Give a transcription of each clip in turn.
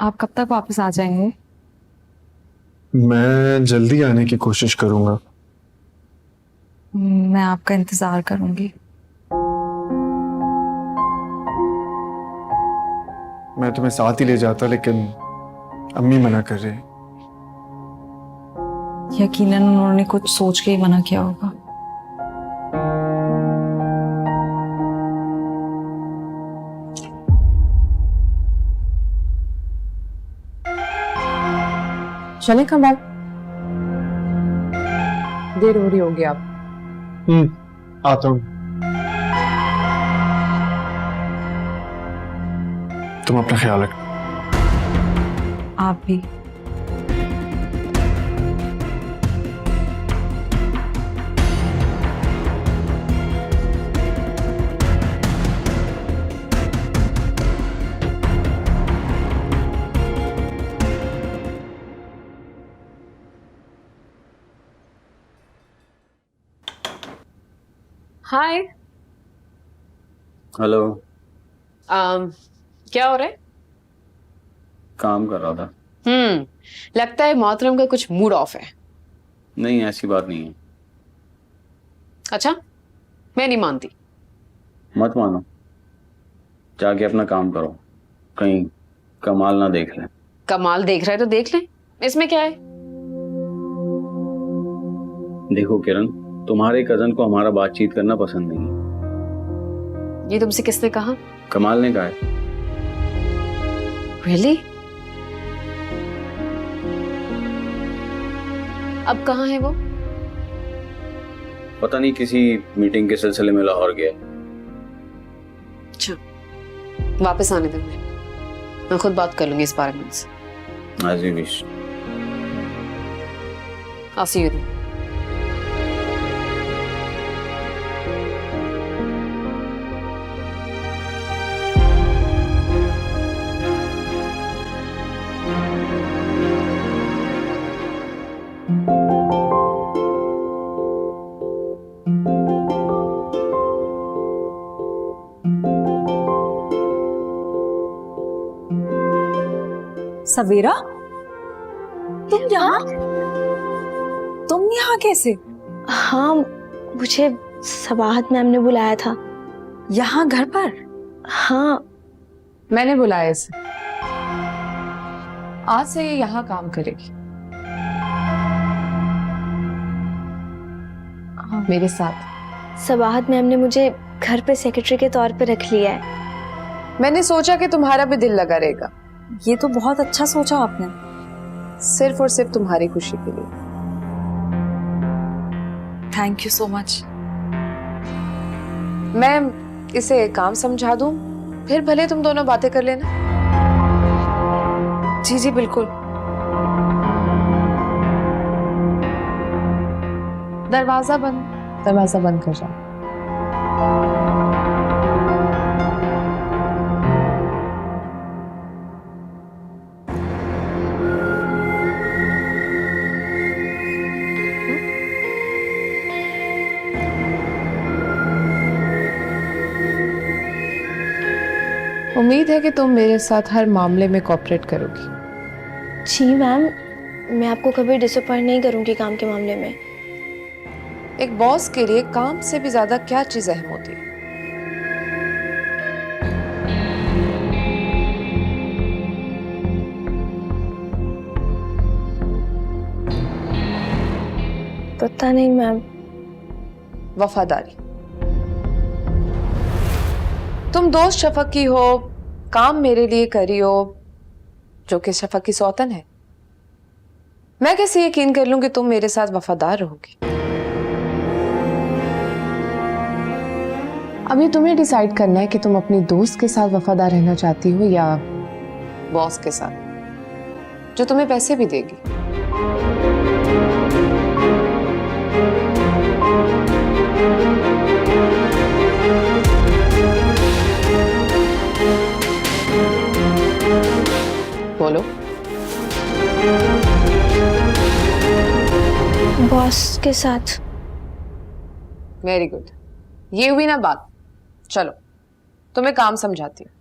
आप कब तक वापस आ जाएंगे? मैं जल्दी आने की कोशिश करूंगा। मैं आपका इंतजार करूंगी। मैं तुम्हें साथ ही ले जाता, लेकिन अम्मी मना कर रही। यकीनन उन्होंने कुछ सोच के ही मना किया होगा। चले कमल, देर हो रही होगी आप। आता हूँ। तुम अपना ख्याल रखना। आप भी। हाय। हेलो। क्या हो रहा है? काम कर रहा था। लगता है मोहतरम का कुछ मूड ऑफ है। नहीं, ऐसी बात नहीं है। अच्छा, मैं नहीं मानती। मत मानो, जाके अपना काम करो, कहीं कमाल ना देख ले। कमाल देख रहा है तो देख ले, इसमें क्या है? देखो किरण, तुम्हारे कजन को हमारा बातचीत करना पसंद नहीं है। ये तुमसे किसने कहा? कमाल ने कहा है। रियली? अब कहाँ है वो? पता नहीं, किसी मीटिंग के सिलसिले में लाहौर गया। अच्छा, वापस आने दो, मैं खुद बात कर लूंगी इस बारे में उनसे। As you wish. I'll see you then. Savera, तुम यहाँ कैसे? हाँ, मुझे सबाहत मैम ने बुलाया था। यहाँ घर पर? हाँ, मैंने बुलाया इसे। आज से ये यहाँ काम करेगी मेरे साथ। सबाहत मैम ने मुझे घर पे सेक्रेटरी के तौर पे रख लिया है। मैंने सोचा कि तुम्हारा भी दिल लगा रहेगा, ये तो बहुत अच्छा सोचा आपने। सिर्फ और सिर्फ तुम्हारी खुशी के लिए। Thank you so much. मैं इसे काम समझा दूं, फिर भले तुम दोनों बातें कर लेना। जी जी बिल्कुल। दरवाजा बंद कर जाओ। उम्मीद है कि तुम मेरे साथ हर मामले में कोऑपरेट करोगी। जी मैम, मैं आपको कभी डिसअपॉइंट नहीं करूंगी काम के मामले में। एक बॉस के लिए काम से भी ज्यादा क्या चीज अहम होती है? पता नहीं मैम। वफादारी। तुम दोस्त शफक की हो, काम मेरे लिए करी हो, जो कि शफक की सौतन है। मैं कैसे यकीन कर लूं कि तुम मेरे साथ वफादार रहोगी? अभी तुम्हें डिसाइड करना है कि तुम अपनी दोस्त के साथ वफादार रहना चाहती हो या बॉस के साथ, जो तुम्हें पैसे भी देगी। बोलो। बॉस के साथ। वेरी गुड, ये हुई ना बात। चलो, तुम्हें काम समझाती हूँ।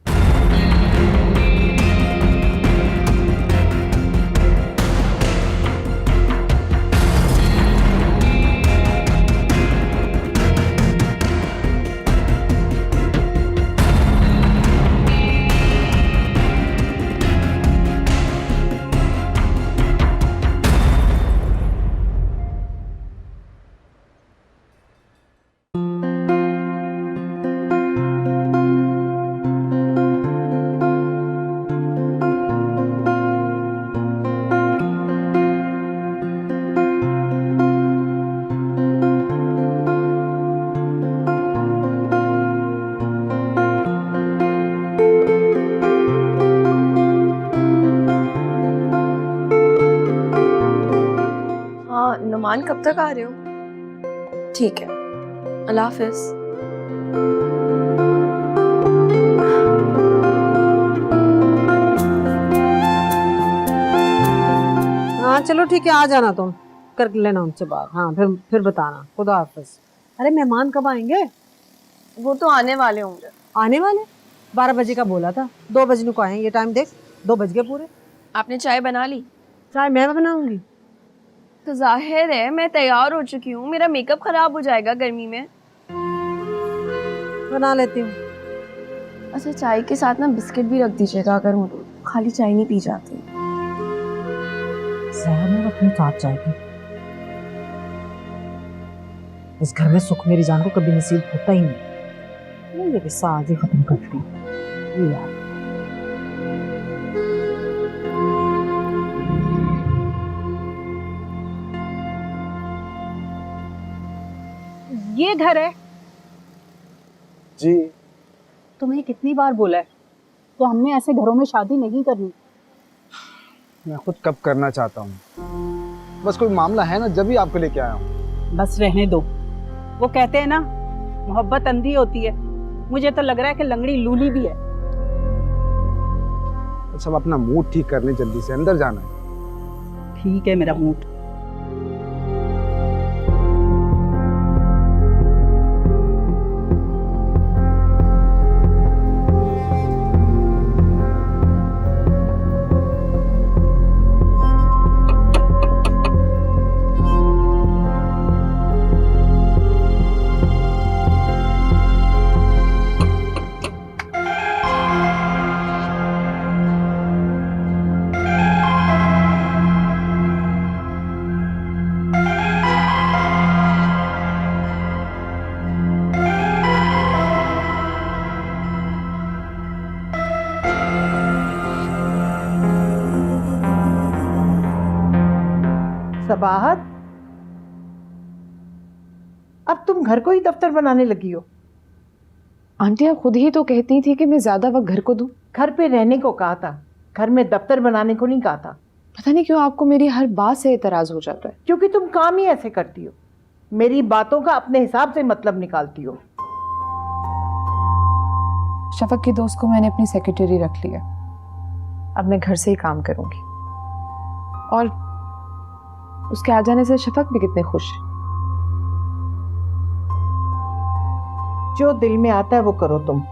कब तक आ रहे हो? ठीक है, अल्लाह हाफिज। हाँ चलो ठीक है, आ जाना तुम, कर लेना उनसे बात। हाँ फिर बताना। खुदा हाफिज। अरे मेहमान कब आएंगे? वो तो आने वाले होंगे। आने वाले? 12 बजे का बोला था, 2 बजने को आएंगे। टाइम देख, 2 बज गए पूरे। आपने चाय बना ली? चाय मैं बनाऊंगी? तो जाहिर है मैं तैयार हो चुकी हूँ, मेरा मेकअप खराब हो जाएगा गर्मी में। बना लेती हूँ। अच्छा चाय के साथ ना बिस्किट भी रख दीजिएगा अगर हो तो, खाली चाय नहीं पी जाती। अपने साथ चाय की। इस घर में सुख मेरी जान को कभी नसीब होता ही नहीं। ये किस्सा आज ही खत्म करती हूँ यार। ये घर है जी। तुम्हें कितनी बार बोला है तो हमने ऐसे घरों में शादी नहीं करनी। मैं खुद कब करना चाहता हूँ, बस कोई मामला है ना, जब भी आपको लेके आया हूँ। बस रहने दो। वो कहते हैं ना, मोहब्बत अंधी होती है। मुझे तो लग रहा है कि लंगड़ी लूली भी है। सब अपना मूड ठीक कर लें, जल्दी से अंदर जाना है। ठीक है मेरा मूड। सबाहत, अब तुम घर को ही दफ्तर बनाने लगी हो। आंटी आप खुद ही तो कहती थी कि मैं ज्यादा वक्त घर को दूं। घर पे रहने को कहा था, घर में दफ्तर बनाने को नहीं कहा था। पता नहीं क्यों आपको मेरी हर बात से एतराज हो जाता है। क्योंकि तुम काम ही ऐसे करती हो, मेरी बातों का अपने हिसाब से मतलब निकालती हो। शफक की दोस्त को मैंने अपनी सेक्रेटरी रख लिया, अब मैं घर से ही काम करूंगी। और उसके आ जाने से शफक भी कितने खुश है। जो दिल में आता है वो करो तुम।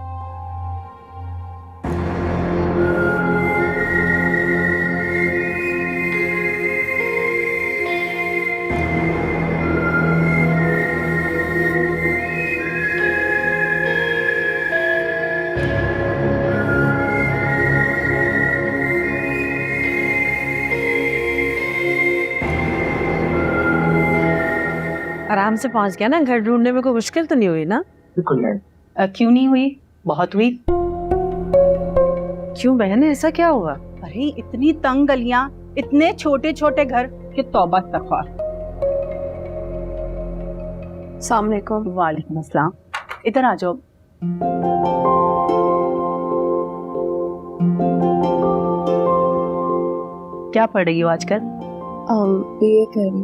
आराम से पहुंच गया ना? घर ढूंढने में कोई मुश्किल तो नहीं हुई ना? बिल्कुल नहीं। क्यों नहीं हुई? बहुत हुई। क्यों बहन, ऐसा क्या हुआ? अरे इतनी तंग गलियां, इतने छोटे छोटे घर कि तौबा इस्तगफार। अस्सलाम वालेकुम। वालेकुम अस्सलाम। इधर आ जाओ। क्या पढ़ रही हो आजकल? बीए कर रही।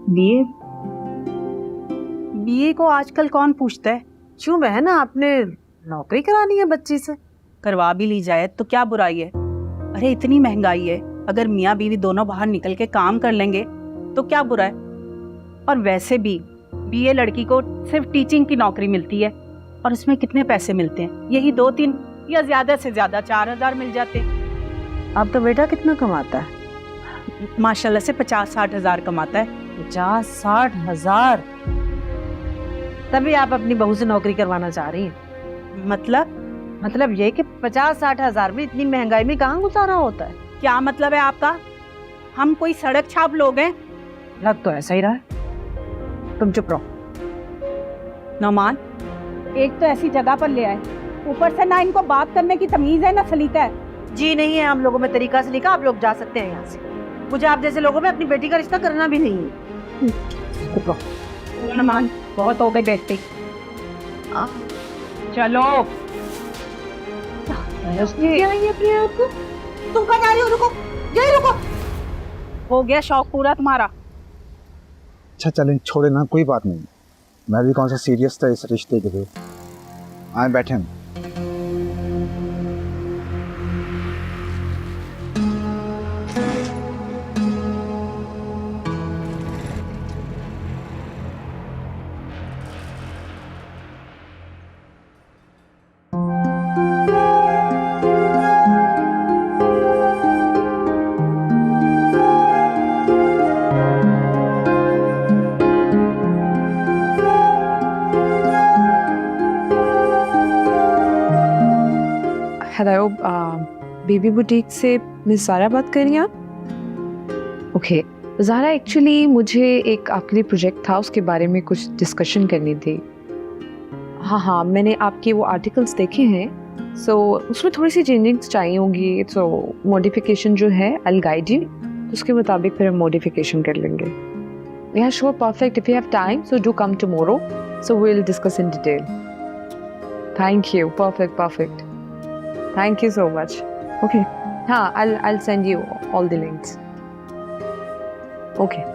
बीए? बीए को आजकल कौन पूछता है? क्यों बहन, आपने नौकरी करानी है बच्ची से? करवा भी ली जाए तो क्या बुराई है? अरे इतनी महंगाई है, अगर मियाँ बीवी दोनों बाहर निकल के काम कर लेंगे तो क्या बुरा है? और वैसे भी बीए लड़की को सिर्फ टीचिंग की नौकरी मिलती है, और उसमें कितने पैसे मिलते हैं? यही 2-3 या ज्यादा से ज्यादा 4,000 मिल जाते। अब तो बेटा कितना कमाता है? माशाल्लाह से 50-60 हजार कमाता है। 50-60 हजार? तभी आप अपनी बहू से नौकरी करवाना चाह रही हैं? मतलब ये कि 50-60 हजार में इतनी महंगाई में कहाँ गुजारा होता है? क्या मतलब है आपका? हम कोई सड़क छाप लोग हैं? लग तो ऐसा ही रहा है। तुम चुप रहो। नौमान, एक तो ऐसी जगह पर ले आए, ऊपर से ना इनको बात करने की तमीज है ना सलीका है। जी नहीं है हम लोगों में तरीका से लिखा, आप लोग जा सकते हैं यहाँ से। मुझे आप जैसे लोगों में अपनी बेटी का रिश्ता करना भी नहीं है। चुप रहो। नौमान, बहुत हो गए बैठते। चलो। तुम कहाँ जा रही हो? रुको, यही रुको। हो गया शौक पूरा तुम्हारा? अच्छा चलें, छोड़े ना, कोई बात नहीं। मैं भी कौन सा सीरियस था इस रिश्ते के लिए। आए बैठे हैं। हेलो, बेबी बुटीक से मिस ज़ारा बात कर रही हैं आप? ओके ज़ारा, एक्चुअली मुझे एक आपके लिए प्रोजेक्ट था, उसके बारे में कुछ डिस्कशन करनी थी। हाँ, मैंने आपके वो आर्टिकल्स देखे हैं, सो उसमें थोड़ी सी चेंजिंग्स चाहिए होंगी, सो मॉडिफिकेशन जो है आई विल गाइड यू, उसके मुताबिक फिर हम मॉडिफिकेशन कर लेंगे। Yeah sure, perfect, if you have time so do come tomorrow, so we will discuss in detail. Thank you, perfect. Thank you so much. Okay. हाँ, I'll send you all the links. Okay.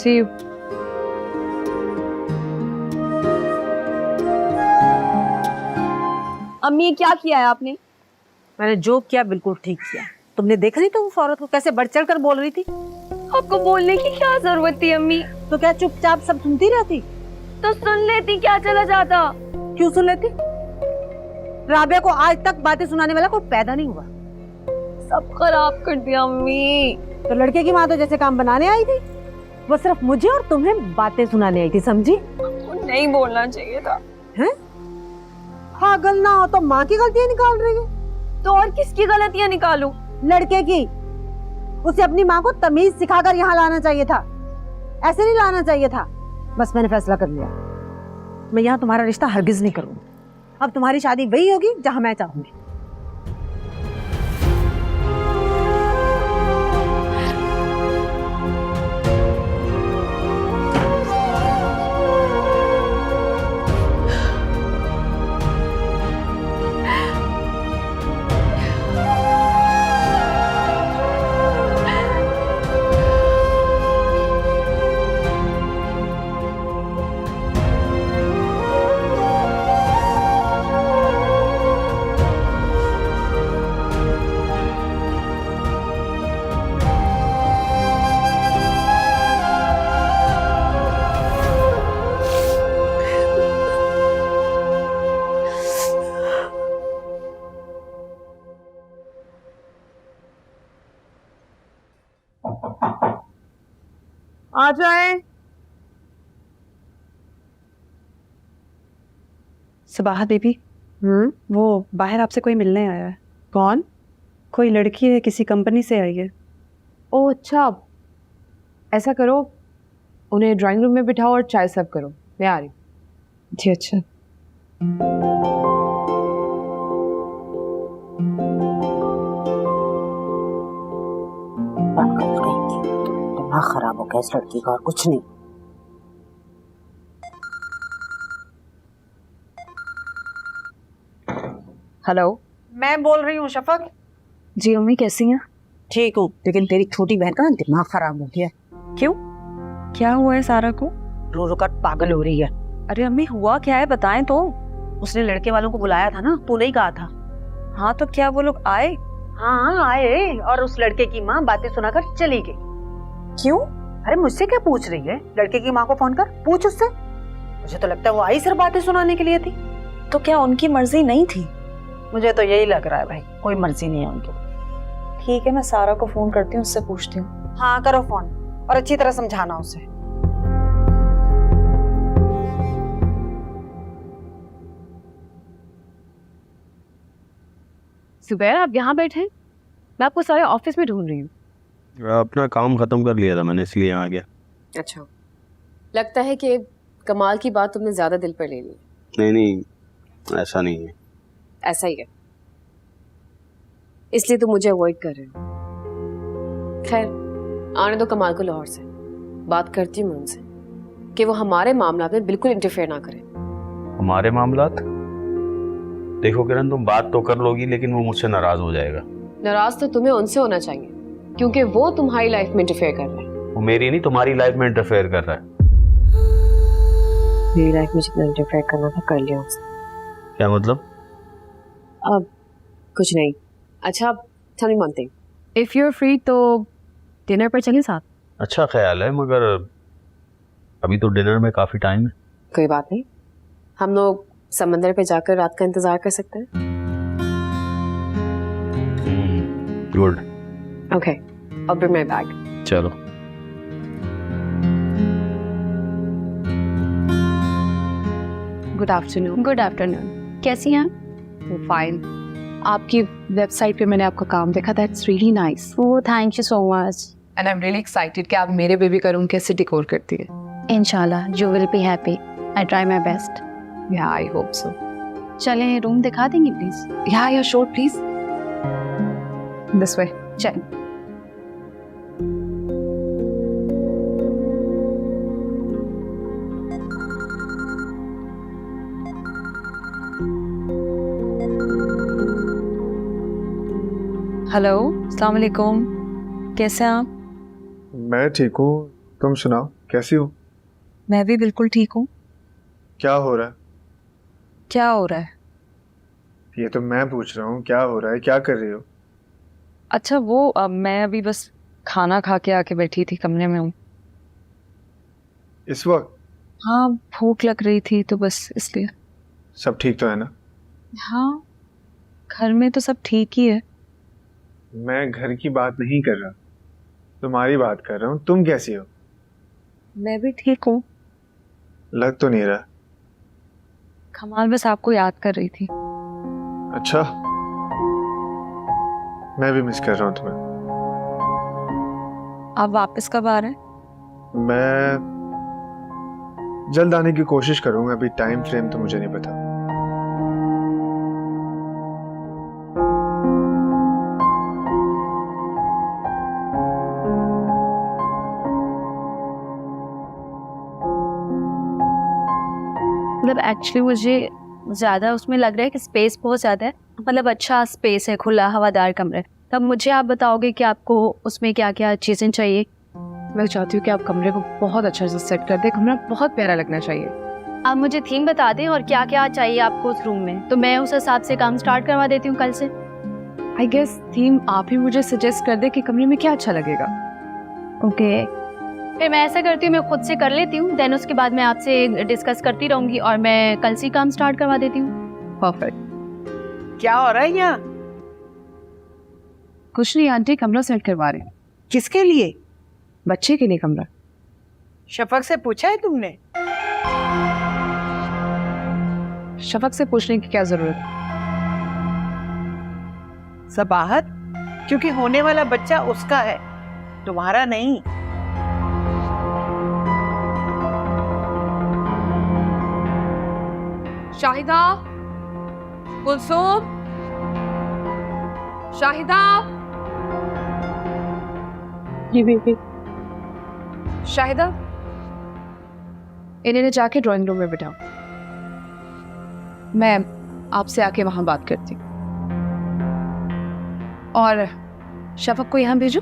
See you. अम्मी ये क्या किया है आपने? मैंने जो किया बिल्कुल ठीक किया। तुमने देखा नहीं तो उस औरत को कैसे बढ़ चढ़ कर बोल रही थी? आपको बोलने की क्या जरूरत थी अम्मी? तो क्या चुपचाप सब सुनती रहती? तो सुन लेती, क्या चला जाता? क्यों सुन लेती? राबिया को आज तक बातें सुनाने वाला कोई पैदा नहीं हुआ। सब खराब कर दिया अम्मी। तो लड़के की माँ तो जैसे काम बनाने आई थी, वो सिर्फ मुझे और तुम्हें बातें सुनाने आई थी, समझी? नहीं बोलना चाहिए था। हैं? पागल ना हो तो माँ की गलतियाँ निकाल रही है। तो और किसकी गलतियाँ निकालूं? लड़के की। उसे अपनी माँ को तमीज सिखाकर यहाँ लाना चाहिए था, ऐसे नहीं लाना चाहिए था। बस मैंने फैसला कर लिया, मैं यहाँ तुम्हारा रिश्ता हरगिज नहीं करूँगी। अब तुम्हारी शादी वही होगी जहाँ मैं चाहूंगी। आ जाए। सबाहा बेबी, वो बाहर आपसे कोई मिलने आया है। कौन? कोई लड़की है, किसी कंपनी से आई है। ओह अच्छा, ऐसा करो, उन्हें ड्राइंग रूम में बिठाओ और चाय सर्व करो, मैं आ रही हूँ। जी अच्छा। दिमाग खराब हो गया इस लड़की का, और कुछ नहीं। हेलो, मैं बोल रही हूँ शफक। जी अम्मी, कैसी हैं? ठीक हूँ, लेकिन तेरी छोटी बहन का दिमाग खराब हो गया। क्यों? क्या हुआ है सारा को? रो रो कर पागल हो रही है। अरे अम्मी, हुआ क्या है, बताएं तो। उसने लड़के वालों को बुलाया था ना, तूने ही कहा था। हाँ तो क्या वो लोग आए? हाँ आए, और उस लड़के की माँ बातें सुनाकर चली गई। क्यों? अरे मुझसे क्या पूछ रही है? लड़के की माँ को फोन कर पूछ उससे। मुझे तो लगता है वो आई सिर्फ बातें सुनाने के लिए थी। तो क्या उनकी मर्जी नहीं थी? मुझे तो यही लग रहा है भाई, कोई मर्जी नहीं है उनकी। ठीक है, मैं सारा को फोन करती हूँ, उससे पूछती हूँ। हाँ करो फोन, और अच्छी तरह समझाना उसे। सुबैर, आप यहाँ बैठे हैं? मैं आपको सारे ऑफिस में ढूंढ रही हूँ। अपना काम खत्म कर लिया था मैंने, इसलिए यहाँ आ गया। अच्छा, लगता है कि कमाल की बात तुमने ज्यादा दिल पर ले ली। नहीं, ऐसा नहीं है। ऐसा ही है, इसलिए तुम मुझे अवॉइड कर रहे हो। खैर, आने दो कमाल को लाहौर से, बात करती हूँ मैं उनसे कि वो हमारे मामला में बिल्कुल इंटरफेयर ना करें। हमारे मामलात? देखो किरण, तुम बात तो कर लोगी, लेकिन वो मुझसे नाराज हो जाएगा। नाराज तो तुम्हें उनसे होना चाहिए, क्योंकि वो तुम्हारी लाइफ में इंटरफेयर कर रहा है। वो मेरी नहीं, तुम्हारी लाइफ में इंटरफेयर कर रहा है। मेरी लाइफ में जितना इंटरफेयर करना था कर लिया उसने। क्या मतलब? अब कुछ नहीं। अच्छा tell me one thing. If you are free तो डिनर पर चलें साथ। अच्छा ख्याल है, मगर अभी तो डिनर में काफ़ी टाइम है। कोई बात नहीं, हम लोग समंदर पे जाकर रात का इंतजार कर सकते हैं। Good. Okay, I'll bring my bag. चलो। Good afternoon. गुड आफ्टरनून, कैसी हैं? फाइन। आपकी वेबसाइट पे मैंने आपका काम देखा, that's really nice oh thank you so much. And I am really excited कि आप मेरे बेबी का रूम कैसे डेकोर करती है। इंशाल्लाह you will be happy, I try my best. या आई होप सो। चलें रूम दिखा देंगी प्लीज? या श्योर प्लीज। This way. चल। हेलो, अस्सलाम वालेकुम। कैसे हैं आप? मैं ठीक हूँ, तुम सुनाओ कैसी हो? मैं भी बिल्कुल ठीक हूँ। क्या हो रहा है? क्या हो रहा है? ये तो मैं पूछ रहा हूँ, क्या हो रहा है, क्या कर रही हो? अच्छा वो मैं अभी बस खाना खा के आके बैठी थी, कमरे में हूँ। इस वक्त? हाँ, भूख लग रही थी तो बस इसलिए। सब ठीक तो है ना? हाँ, घर में तो सब ठीक ही है। मैं घर की बात नहीं कर रहा, तुम्हारी बात कर रहा हूँ। तुम कैसी हो? मैं भी ठीक हूँ। लग तो नहीं रहा। कमाल बस आपको याद कर रही थी। अच्छा, मैं भी मिस कर रहा हूँ तुम्हें। आप वापस कब आ रहे हैं? मैं जल्द आने की कोशिश करूंगा, अभी टाइम फ्रेम तो मुझे नहीं पता। मतलब एक्चुअली मुझे ज़्यादा उसमें लग रहा है कि स्पेस बहुत ज़्यादा है, मतलब अच्छा स्पेस है, खुला हवादार कमरा है। तब मुझे आप बताओगे कि आपको उसमें क्या क्या चीज़ें चाहिए। मैं चाहती हूँ कि आप कमरे को बहुत अच्छा से सेट कर दें, कमरा बहुत प्यारा लगना चाहिए। आप मुझे थीम बता दें और क्या क्या चाहिए आपको उस रूम में, तो मैं उस हिसाब से काम स्टार्ट करवा देती हूँ कल से। आई गेस थीम आप ही मुझे सजेस्ट कर दे कि कमरे में क्या अच्छा लगेगा। ओके, फिर मैं ऐसा करती हूँ, मैं खुद से कर लेती हूँ, देन उसके बाद मैं आपसे डिस्कस करती रहूँगी और मैं कल से काम स्टार्ट करवा देती हूँ। परफेक्ट। क्या हो रहा है यहाँ? कुछ नहीं आंटी, कमरा सेट करवा रहे हैं। किसके लिए? बच्चे के लिए कमरा। शफक से पूछा है तुमने? शफक से पूछने की क्या जरूरत है? सबाहत, क्योंकि होने वाला बच्चा उसका है, तुम्हारा नहीं। शाहिदा, कुलसूम, शाहिदा, ये बेबी। शाहिदा, इन्हें जाके ड्राइंग रूम में बिठाओ, मैं आपसे आके वहां बात करती हूँ। और शफक को यहाँ भेजो।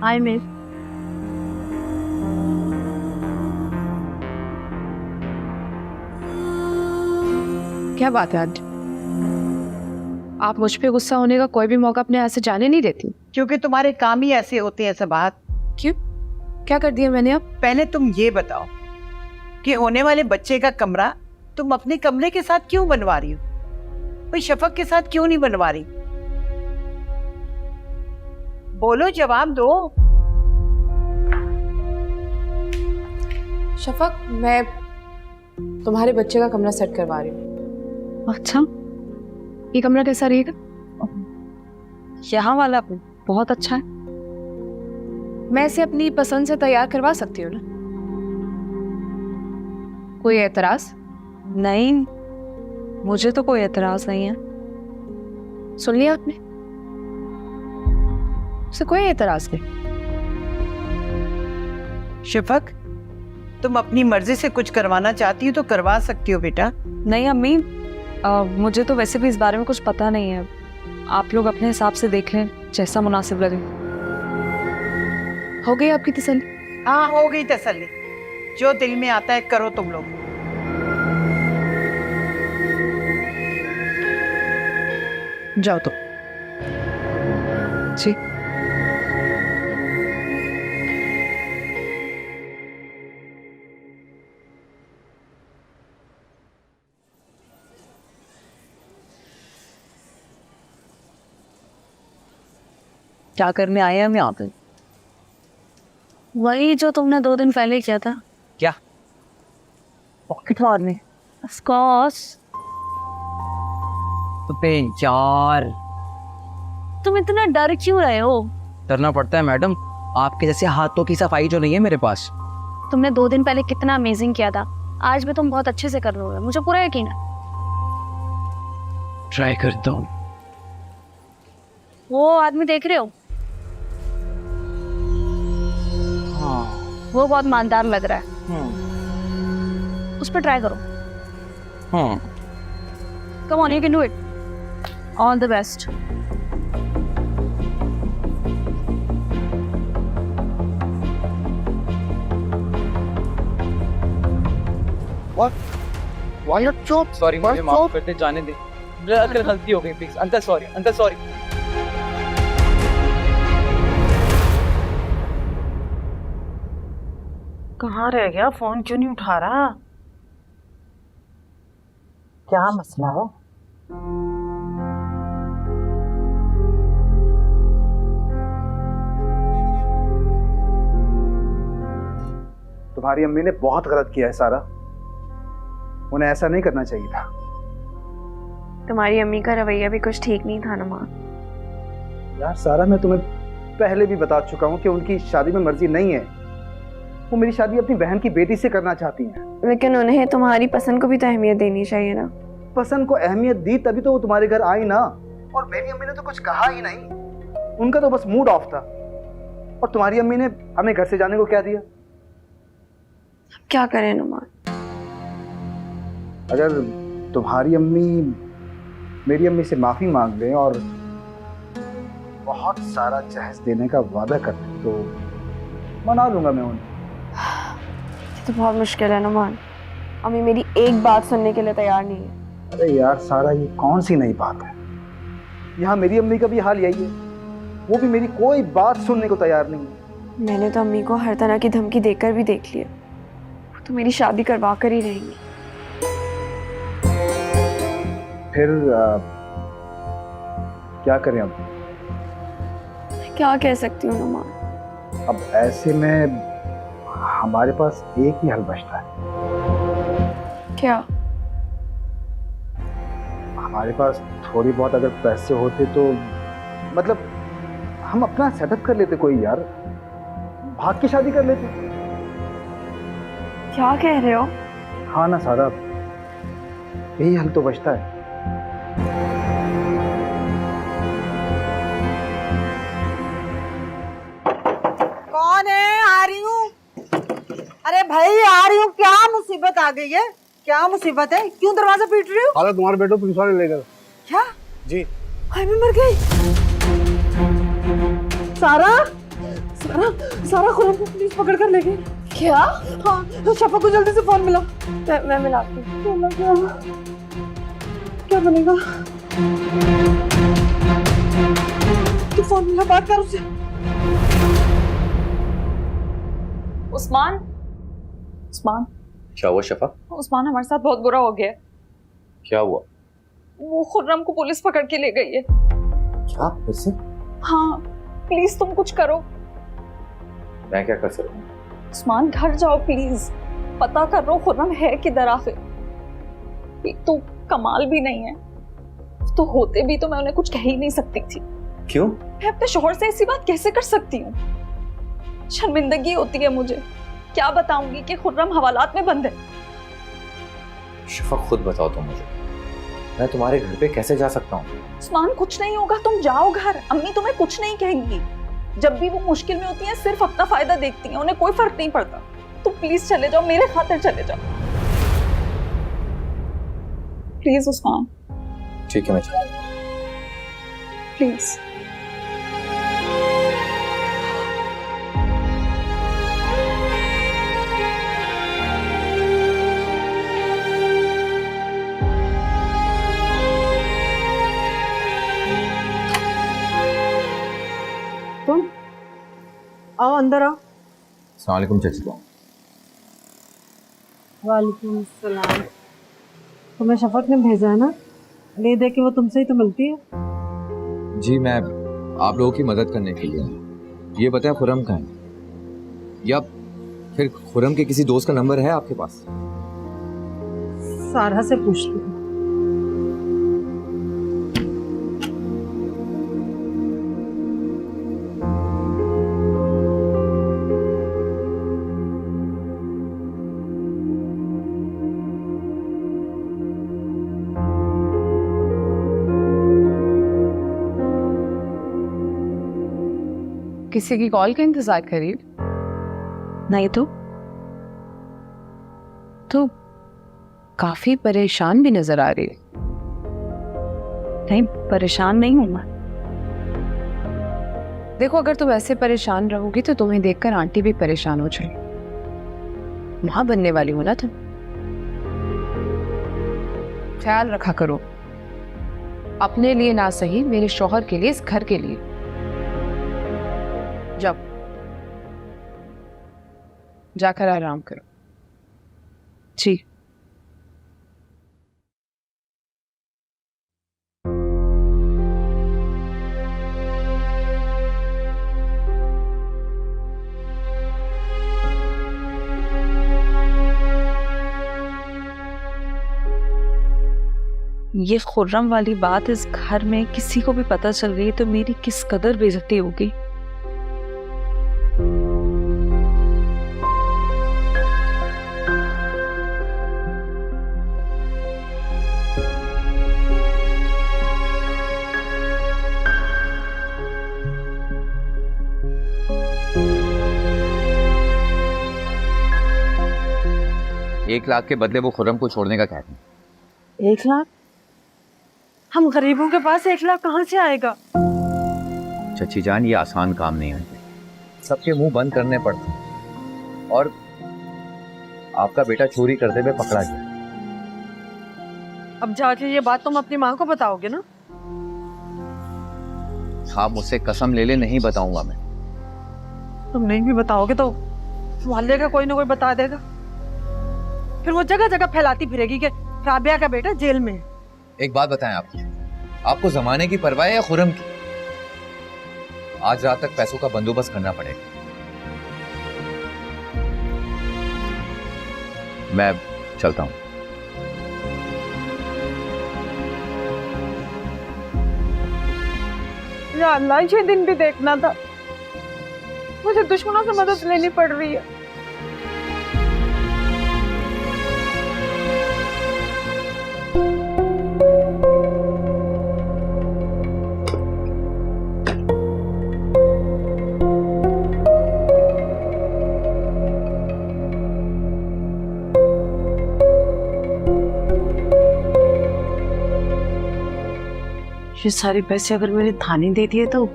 I miss. क्या बात है आंटी, आप मुझ पे गुस्सा होने का कोई भी मौका अपने यहाँ से जाने नहीं देती? क्योंकि तुम्हारे काम ही ऐसे होते हैं सबाहत। क्यों, क्या कर दिया मैंने? अब पहले तुम ये बताओ कि होने वाले बच्चे का कमरा तुम अपने कमरे के साथ क्यों बनवा रही हो, भाई शफक के साथ क्यों नहीं बनवा रही? बोलो, जवाब दो। शफक, मैं तुम्हारे बच्चे का कमरा सेट करवा रही हूँ। अच्छा, ये कमरा कैसा रहेगा? यहाँ वाला बहुत अच्छा है। मैं इसे अपनी पसंद से तैयार करवा सकती हूँ ना? कोई एतराज? नहीं, मुझे तो कोई एतराज नहीं है। सुन लिया आपने? उसे कोई एतराज नहीं। शफक, तुम अपनी मर्जी से कुछ करवाना चाहती हो तो करवा सकती हो बेटा। नहीं अम्मी, मुझे तो वैसे भी इस बारे में कुछ पता नहीं है। आप लोग अपने हिसाब से देख लें, जैसा मुनासिब लगे। हो गई आपकी तसल्ली? हाँ, हो गई तसल्ली। जो दिल में आता है करो तुम लोग। जाओ तो। जी क्या करने आए हैं हम यहाँ पे? वही जो तुमने 2 दिन पहले किया था। क्या? पॉकेट मारने? Of course. तो यार, तुम इतना डर क्यों रहे हो? डरना पड़ता है मैडम, आपके जैसे हाथों की सफाई जो नहीं है मेरे पास। तुमने 2 दिन पहले कितना अमेजिंग किया था, आज भी तुम बहुत अच्छे से कर रहे हो, मुझे पूरा यकीन है। ट्राई करता हूँ। वो आदमी देख रहे हो? हाँ। वो बहुत ईमानदार लग रहा है, उस पर ट्राई करो। हाँ। Come on, you can do it. All the best. Why are you sorry, मुझे माफ कर दे, जाने दे। मेरे गलती हो गई, please. Uncle sorry, uncle sorry. कहाँ रह गया? फोन क्यों नहीं उठा रहा? क्या मसला है? तुम्हारी अम्मी ने बहुत गलत किया है सारा, उन्हें ऐसा नहीं करना चाहिए था। तुम्हारी अम्मी का रवैया भी कुछ ठीक नहीं था नुमान। यार सारा, मैं तुम्हें पहले भी बता चुका हूँ कि उनकी शादी में मर्जी नहीं है। वो मेरी शादी अपनी बहन की बेटी से करना चाहती हैं। लेकिन उन्हें तुम्हारी पसंद को भी तो अहमियत देनी चाहिए ना। पसंद को अहमियत दी तभी तो वो तुम्हारे घर आई ना। और मेरी अम्मी ने तो कुछ कहा ही नहीं, उनका तो बस मूड ऑफ था। और तुम्हारी अम्मी ने हमें घर से जाने को क्या दिया? क्या करें नुमान? अगर तुम्हारी अम्मी मेरी अम्मी से माफी मांग लें और बहुत सारा जहेज देने का वादा कर दें तो मना लूंगा मैं उन्हें। ये तो बहुत मुश्किल है नुमान, अम्मी मेरी एक बात सुनने के लिए तैयार नहीं है। अरे यार सारा, ये कौन सी नई बात है? यहाँ मेरी अम्मी का भी हाल यही है, वो भी मेरी कोई बात सुनने को तैयार नहीं है। मैंने तो अम्मी को हर तरह की धमकी देकर भी देख लिया, वो तो मेरी शादी करवा कर ही रहेंगी। फिर क्या करें अब? क्या कह सकती हूँ नुमान? अब ऐसे में हमारे पास एक ही हल बचता है। क्या? हमारे पास थोड़ी बहुत अगर पैसे होते तो मतलब हम अपना सेटअप कर लेते, कोई यार भाग की शादी कर लेते। क्या कह रहे हो? हाँ ना सारा, यही हल तो बचता है। कौन है? आ रही हूँ। अरे भाई आ रही हूँ। क्या मुसीबत आ गई है? क्या मुसीबत है? क्यों दरवाजा पीट रही हो? हालां तुम्हारे बेटो पुलिस वाले ले गए। क्या? जी। हाय मैं मर गई। सारा सारा सारा खुरम को पुलिस पकड़ कर ले गई। क्या? हाँ, शफा को जल्दी से फोन मिला। मैं मिलाती हूँ। क्या बनेगा? तू फोन मिला, बात कर उससे। उस्मान, उस्मान, क्या हुआ शफा? उस्मान हमारे साथ बहुत बुरा हो गया है। क्या हुआ? वो खुर्रम को पुलिस पकड़ के ले गई है। क्या? उससे? हाँ, प्लीज तुम कुछ करो। मैं क्या कर सकता हूँ? उस्मान घर जाओ प्लीज, पता कर लो खुर्रम है किधर आखिर। एक तो कमाल भी नहीं है, तो होते भी तो मैं उन्हें कुछ कह ही नहीं सकती थी। क्यों? मैं अपने शोहर से ऐसी बात कैसे कर सकती हूँ? शर्मिंदगी होती है मुझे, क्या बताऊंगी कि खुर्रम हवालात में बंद है। शफा खुद बताओ तुम मुझे, मैं तुम्हारे घर पे कैसे जा सकता हूँ? उस्मान कुछ नहीं होगा, तुम जाओ घर, अम्मी तुम्हें कुछ नहीं कहेंगी। जब भी वो मुश्किल में होती हैं सिर्फ अपना फायदा देखती हैं, उन्हें कोई फर्क नहीं पड़ता। तुम प्लीज चले जाओ, मेरे खातिर चले जाओ प्लीज उस्मान। ठीक है मैं चलता हूँ। प्लीज। अंदर आओ। अस्सलाम वालेकुम चाची। वालेकुम सलाम। तुम्हें शफक ने भेजा है ना, ले दे के वो तुमसे ही तो मिलती है। जी मैं आप लोगों की मदद करने के लिए। ये बताया खुरम कहाँ है, या फिर खुरम के किसी दोस्त का नंबर है आपके पास? सारा से पूछ लो। किसी की कॉल का इंतजार करिए। नहीं तो काफी परेशान भी नजर आ रही है। नहीं, परेशान नहीं हूँ मैं। देखो, अगर तुम ऐसे परेशान रहोगी तो तुम्हें देखकर आंटी भी परेशान हो जाए। मां बनने वाली हो ना तुम, ख्याल रखा करो अपने लिए, ना सही मेरे शौहर के लिए, इस घर के लिए। जाकर आराम करो। जी। ये खुर्रम वाली बात इस घर में किसी को भी पता चल गई तो मेरी किस कदर बेइज्जती होगी। एक लाख के बदले वो खुरम को छोड़ने का कहते हैं। 1 लाख? हम गरीबों के पास 1 लाख कहाँ से आएगा? चची जान, ये आसान काम नहीं है, सबके मुंह बंद करने पड़ते हैं। और आपका बेटा चोरी करते हुए पकड़ा गया। अब जाके ये बात तुम अपनी माँ को बताओगे ना? आप मुझसे कसम ले ले, नहीं बताऊंगा मैं। तुम नहीं भी बताओगे तो मोहल्ले का कोई ना कोई बता देगा, फिर वो जगह जगह फैलाती फिरेगी कि राबिया का बेटा जेल में है। एक बात बताएं, आपको जमाने की परवाह है या खुरम की? आज रात तक पैसों का बंदोबस्त करना पड़ेगा। मैं चलता हूं। या अल्लाह, ये दिन भी देखना था। मुझे दुश्मनों से मदद लेनी पड़ रही है। ये सारे पैसे अगर मैंने थाने दे दिए तो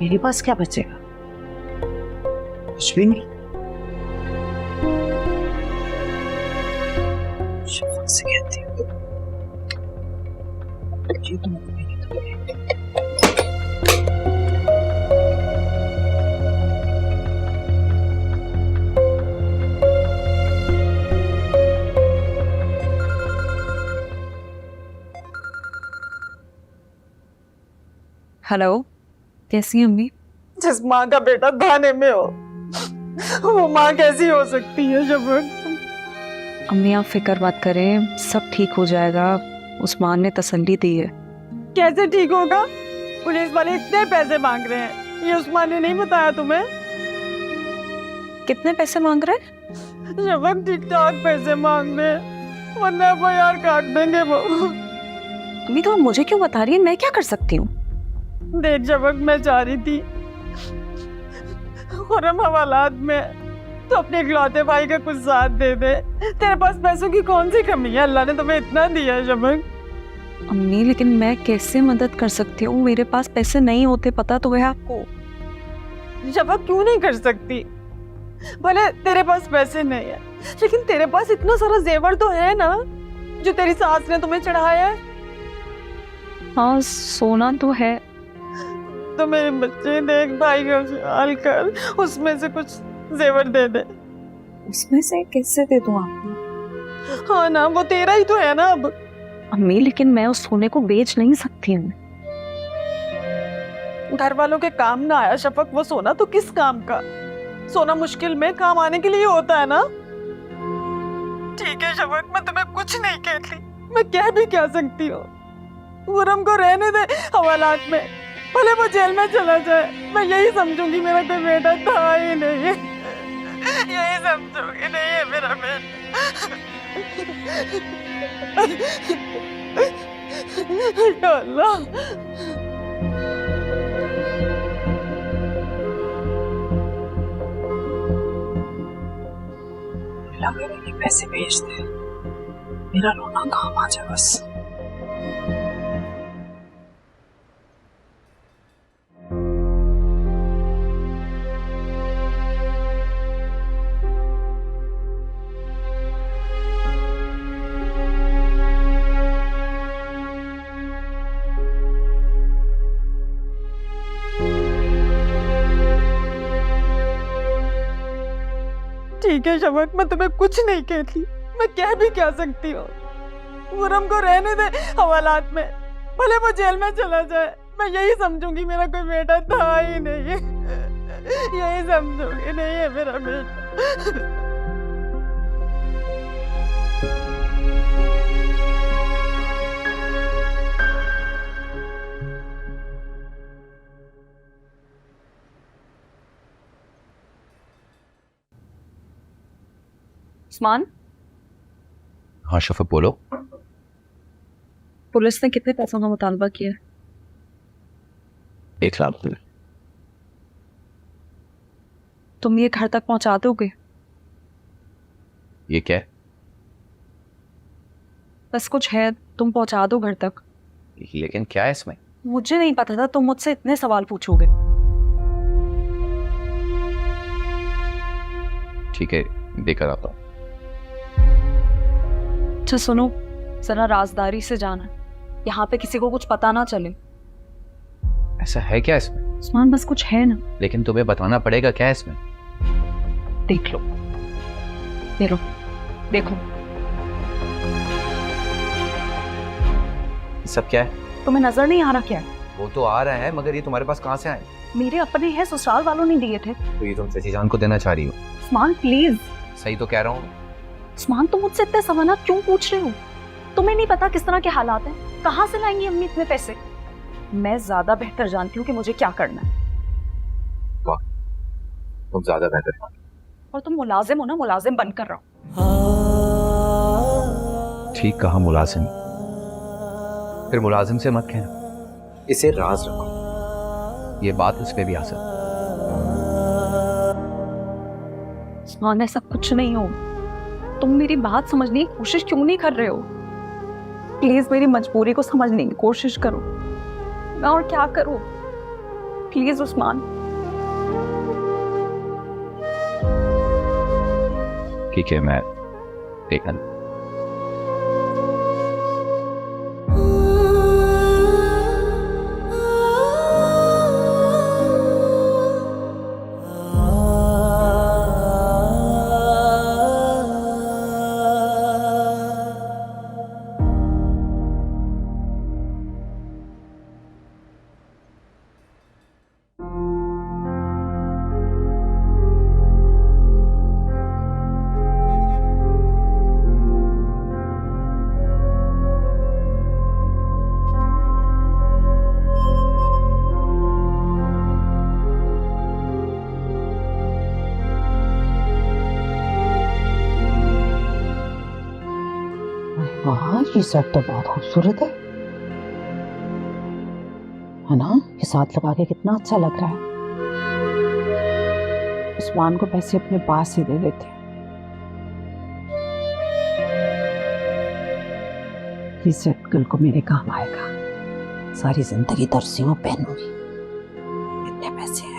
मेरे पास क्या बचेगा? कुछ भी नहीं। शफक से कहती हूँ हेलो, कैसी हैं अम्मी? जिस माँ का बेटा थाने में हो वो माँ कैसी हो सकती है शफक? अम्मी आप फिक्र मत करें, सब ठीक हो जाएगा। उस्मान ने तसल्ली दी है। कैसे ठीक होगा? पुलिस वाले इतने पैसे मांग रहे हैं, ये उस्मान ने नहीं बताया तुम्हें? कितने पैसे मांग रहे हैं? शफक ठीक ठाक पैसे मांग रहे हैं, वरना यार काट देंगे वो। अम्मी तो मुझे क्यों बता रही है? मैं क्या कर सकती हूँ? देख शफक, मैं चाह रही थी खुरम हवालात में तो अपने इकलौते भाई का कुछ साथ दे दे। तेरे पास पैसों की कौन सी कमी है? अल्लाह ने तुम्हें इतना दिया है शफक। अम्मी लेकिन मैं कैसे मदद कर सकती हूँ? मेरे पास पैसे नहीं होते, पता तो है आपको। शफक क्यों नहीं कर सकती? भले तेरे पास पैसे नहीं है, लेकिन तेरे पास इतना सारा जेवर तो है ना जो तेरी सास ने तुम्हें चढ़ाया है। हाँ, सोना तो है। तो मेरे बच्चे देख भाई का ख्याल कर, उसमें से कुछ जेवर दे दे। उसमें से कैसे दे दूं आपको? हाँ ना, वो तेरा ही तो है ना अब। अम्मी लेकिन मैं उस सोने को बेच नहीं सकती हूँ। घर वालों के काम ना आया शफक वो सोना, तो किस काम का? सोना मुश्किल में काम आने के लिए होता है ना। ठीक है शफक, मैं तुम्हें कुछ नहीं कहती, मैं कह भी क्या सकती हूँ। खुरम को रहने दे हवालात में, भले वो जेल में चला जाए, मैं यही समझूंगी मेरा कोई बेटा था ही नहीं, यही समझूंगी। नहीं है मेरा बेटा। या अल्लाह। मेरे लिए पैसे भेज दे, मेरा रोना काम आ जाए बस। ठीक है शफक, मैं तुम्हें कुछ नहीं कहती, मैं कह भी क्या सकती हूँ। खुरम को रहने दे हवालात में, भले वो जेल में चला जाए, मैं यही समझूंगी मेरा कोई बेटा था ही नहीं, यही समझूंगी। नहीं है मेरा बेटा। उस्मान, हाँ शफक बोलो। पुलिस ने कितने पैसों का मुतालबा किया? 1 लाख रुपए। तुम ये घर तक पहुंचा दोगे? ये क्या है? बस कुछ है, तुम पहुंचा दो घर तक। लेकिन क्या है इसमें? मुझे नहीं पता था तुम मुझसे इतने सवाल पूछोगे। ठीक है, देकर आता हूँ। अच्छा सुनो, जरा राजदारी से जाना, यहाँ पे किसी को कुछ पता ना चले। ऐसा है क्या इसमें? उस्मान बस कुछ है ना। लेकिन तुम्हें बताना पड़ेगा क्या है इसमें। देख लो, देखो देखो। सब क्या है? तुम्हें नजर नहीं आ रहा क्या है? वो तो आ रहा है, मगर ये तुम्हारे पास कहाँ से आए? मेरे अपने हैं, ससुराल वालों ने दिए थे। तो ये तुम चची जान को देना चाह रही हो? उस्मान प्लीज। सही तो कह रहा हूँ। उस्मान तुम मुझसे इतने सवाल क्यों पूछ रहे हो? तुम्हें नहीं पता किस तरह के हालात हैं? कहाँ से लाएंगी अम्मी इतने पैसे? मैं ज्यादा बेहतर जानती हूँ कि मुझे क्या करना है। वाह, तुम ज्यादा बेहतर जानती हो। और तुम मुलाजिम हो ना, मुलाजिम बनकर रहो। ठीक कहा, मुलाजिम। फिर मुलाजिम से मत कहना, इसे राज रखो। ये बात उस पे भी आ सकती। उस्मान ऐसा कुछ नहीं हो, तुम मेरी बात समझने की कोशिश क्यों नहीं कर रहे हो? प्लीज मेरी मजबूरी को समझने की कोशिश करो। मैं और क्या करूं? प्लीज उस्मान। ठीक है, मैं देखा। वाह, ये सेट तो बहुत खूबसूरत है ना? ये साथ लगा के कितना अच्छा लग रहा है। उस्मान को पैसे अपने पास ही दे देते। ये सेट कल को मेरे काम आएगा, सारी जिंदगी तरसियों पहनूंगी। कितने पैसे हैं?